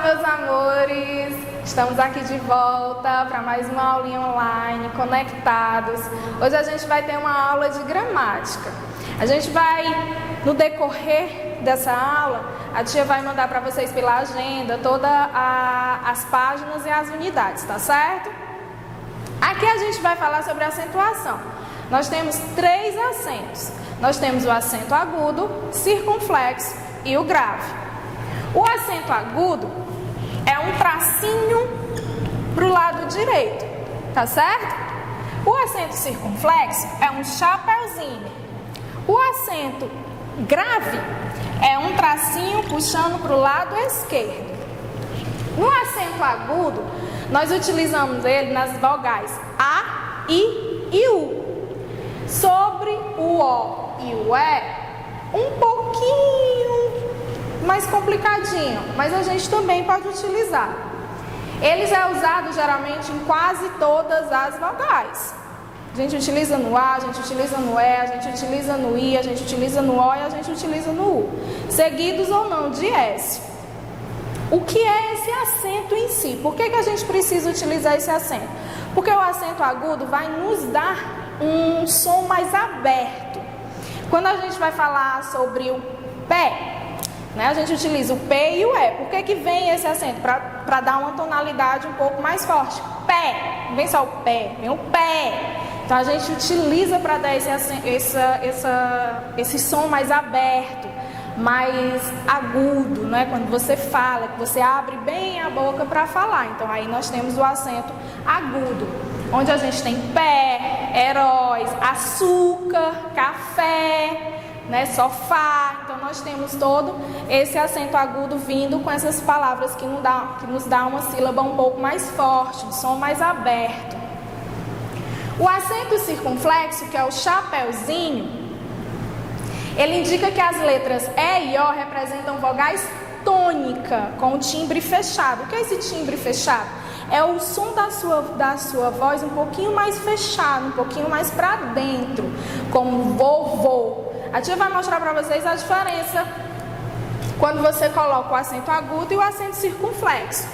meus amores! Estamos aqui de volta para mais uma aulinha online, conectados. Hoje a gente vai ter uma aula de gramática. A gente vai, no decorrer dessa aula, a tia vai mandar para vocês pela agenda todas as páginas e as unidades, tá certo? Aqui a gente vai falar sobre acentuação. Nós temos 3 acentos. Nós temos o acento agudo, circunflexo e o grave. O acento agudo é um tracinho para o lado direito, tá certo? O acento circunflexo é um chapeuzinho. O acento grave é um tracinho puxando para o lado esquerdo. No acento agudo, nós utilizamos ele nas vogais A, I e U. Sobre o O e o E, um pouquinho mais complicadinho, mas a gente também pode utilizar. Eles é usado geralmente em quase todas as vogais. A gente utiliza no A, a gente utiliza no E, a gente utiliza no I, a gente utiliza no O e a gente utiliza no U, seguidos ou não de S. O que é esse acento em si? Por que a gente precisa utilizar esse acento? Porque o acento agudo vai nos dar um som mais aberto. Quando a gente vai falar sobre o pé, né, a gente utiliza o P e o E. Por que vem esse acento? Para dar uma tonalidade um pouco mais forte. Pé, não vem só o pé, vem o pé. Então a gente utiliza para dar esse som mais aberto, mais agudo, né? Quando você fala, que você abre bem a boca para falar. Então aí nós temos o acento agudo, onde a gente tem pé, heróis, açúcar, café, né, sofá. Então nós temos todo esse acento agudo vindo com essas palavras que nos dá uma sílaba um pouco mais forte, um som mais aberto. O acento circunflexo, que é o chapeuzinho, ele indica que as letras E e O representam vogais tônica, com o timbre fechado. O que é esse timbre fechado? É o som da sua voz um pouquinho mais fechado, um pouquinho mais para dentro, como vovô. A tia vai mostrar para vocês a diferença quando você coloca o acento agudo e o acento circunflexo.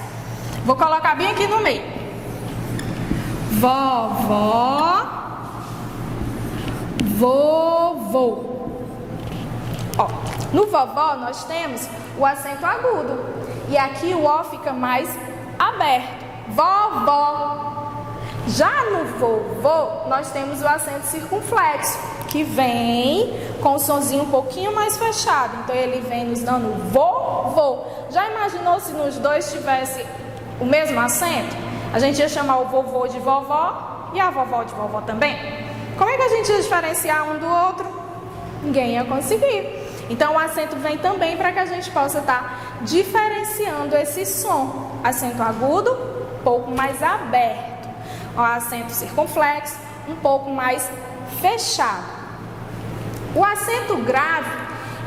Vou colocar bem aqui no meio. Vovó, vovô. Ó, no vovó nós temos o acento agudo e aqui o O fica mais aberto. Vovó. Já no vovô, nós temos o acento circunflexo, que vem com o sonzinho um pouquinho mais fechado. Então, ele vem nos dando vovô. Já imaginou se nos dois tivesse o mesmo acento? A gente ia chamar o vovô de vovó e a vovó de vovó também. Como é que a gente ia diferenciar um do outro? Ninguém ia conseguir. Então, o acento vem também para que a gente possa estar diferenciando esse som. Acento agudo, um pouco mais aberto. O acento circunflexo, um pouco mais fechado. O acento grave,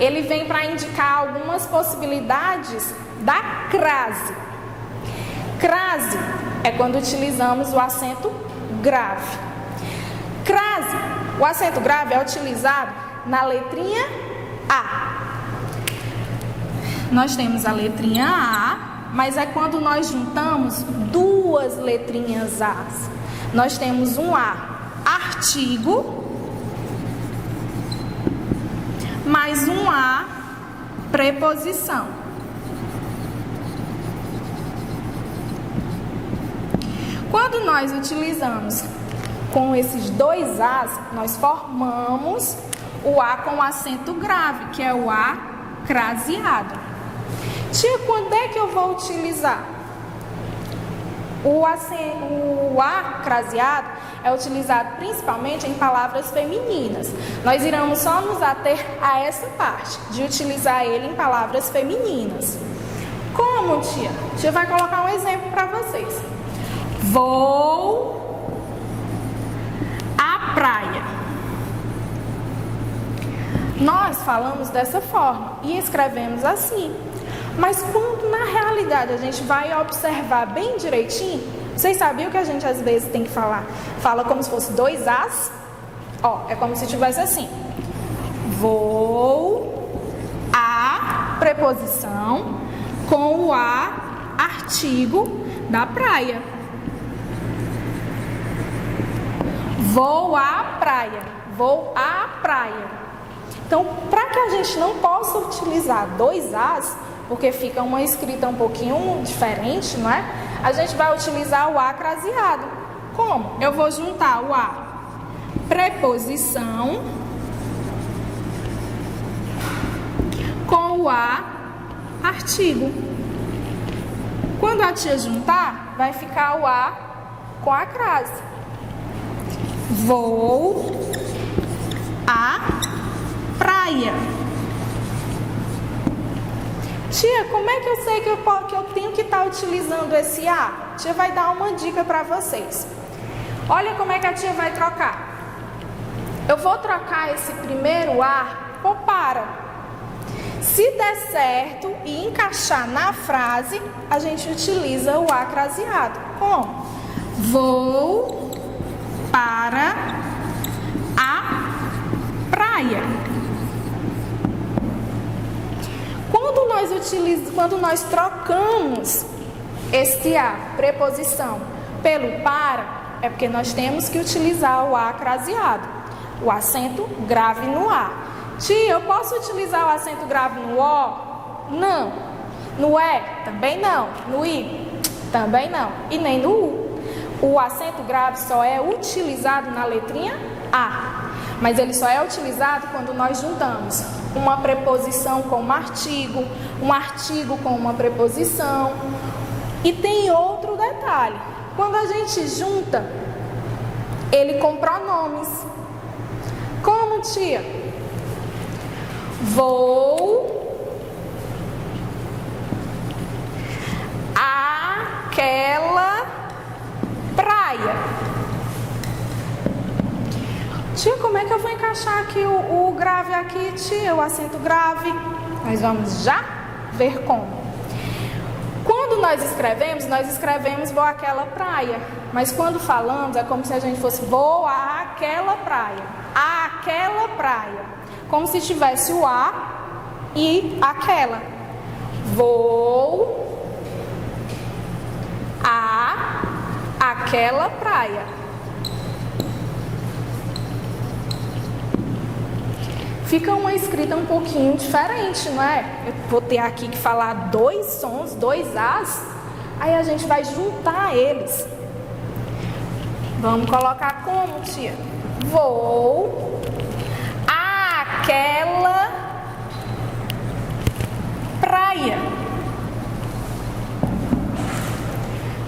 ele vem para indicar algumas possibilidades da crase. Crase é quando utilizamos o acento grave. Crase, o acento grave é utilizado na letrinha A. Nós temos a letrinha A, mas é quando nós juntamos duas letrinhas A's. Nós temos um A artigo, mais um A preposição. Quando nós utilizamos com esses dois A's, nós formamos o A com acento grave, que é o A craseado. Tia, quando é que eu vou utilizar? O A craseado é utilizado principalmente em palavras femininas. Nós iremos só nos ater a essa parte, de utilizar ele em palavras femininas. Como, tia? A tia vai colocar um exemplo para vocês. Vou à praia. Nós falamos dessa forma e escrevemos assim. Mas quando na realidade a gente vai observar bem direitinho, vocês sabiam que a gente às vezes tem que falar? Fala como se fosse dois As. Ó, é como se tivesse assim. Vou a preposição com o A artigo da praia. Vou à praia. Vou à praia. Então, para que a gente não possa utilizar dois As, porque fica uma escrita um pouquinho diferente, não é? A gente vai utilizar o A craseado. Como? Eu vou juntar o A preposição com o A artigo. Quando a tia juntar, vai ficar o A com a crase. Vou à praia. Tia, como é que eu sei que eu tenho que estar utilizando esse A? A tia vai dar uma dica para vocês. Olha como é que a tia vai trocar. Eu vou trocar esse primeiro A por para. Se der certo e encaixar na frase, a gente utiliza o A craseado. Como? Vou para a praia. Quando nós trocamos este A, preposição, pelo para, é porque nós temos que utilizar o A craseado, o acento grave no A. Tia, eu posso utilizar o acento grave no O? Não. No E? Também não. No I? Também não. E nem no U. O acento grave só é utilizado na letrinha A. Mas ele só é utilizado quando nós juntamos uma preposição com um artigo com uma preposição. E tem outro detalhe. Quando a gente junta ele com pronomes. Como, tia? Vou àquela praia. Tia, como é que eu vou encaixar aqui o grave aqui, tia, o acento grave? Nós vamos já ver como. Quando nós escrevemos vou àquela praia. Mas quando falamos, é como se a gente fosse vou àquela praia. Àquela praia. Como se tivesse o A e aquela. Vou àquela praia. Fica uma escrita um pouquinho diferente, não é? Eu vou ter aqui que falar dois sons, dois As, aí a gente vai juntar eles. Vamos colocar como, tia? Vou àquela praia.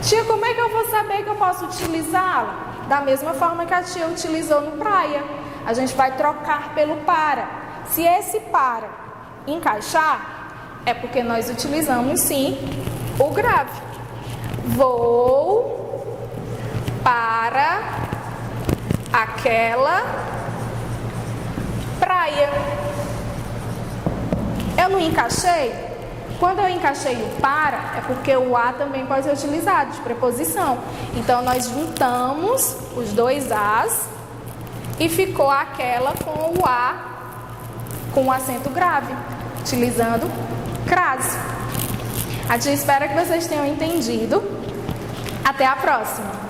Tia, como é que eu vou saber que eu posso utilizá-la? Da mesma forma que a tia utilizou no praia. A gente vai trocar pelo para. Se esse para encaixar, é porque nós utilizamos sim o grave. Vou para aquela praia. Eu não encaixei? Quando eu encaixei o para, é porque o A também pode ser utilizado de preposição. Então, nós juntamos os dois As e ficou aquela com o A com o acento grave, utilizando crase. A tia espera que vocês tenham entendido. Até a próxima!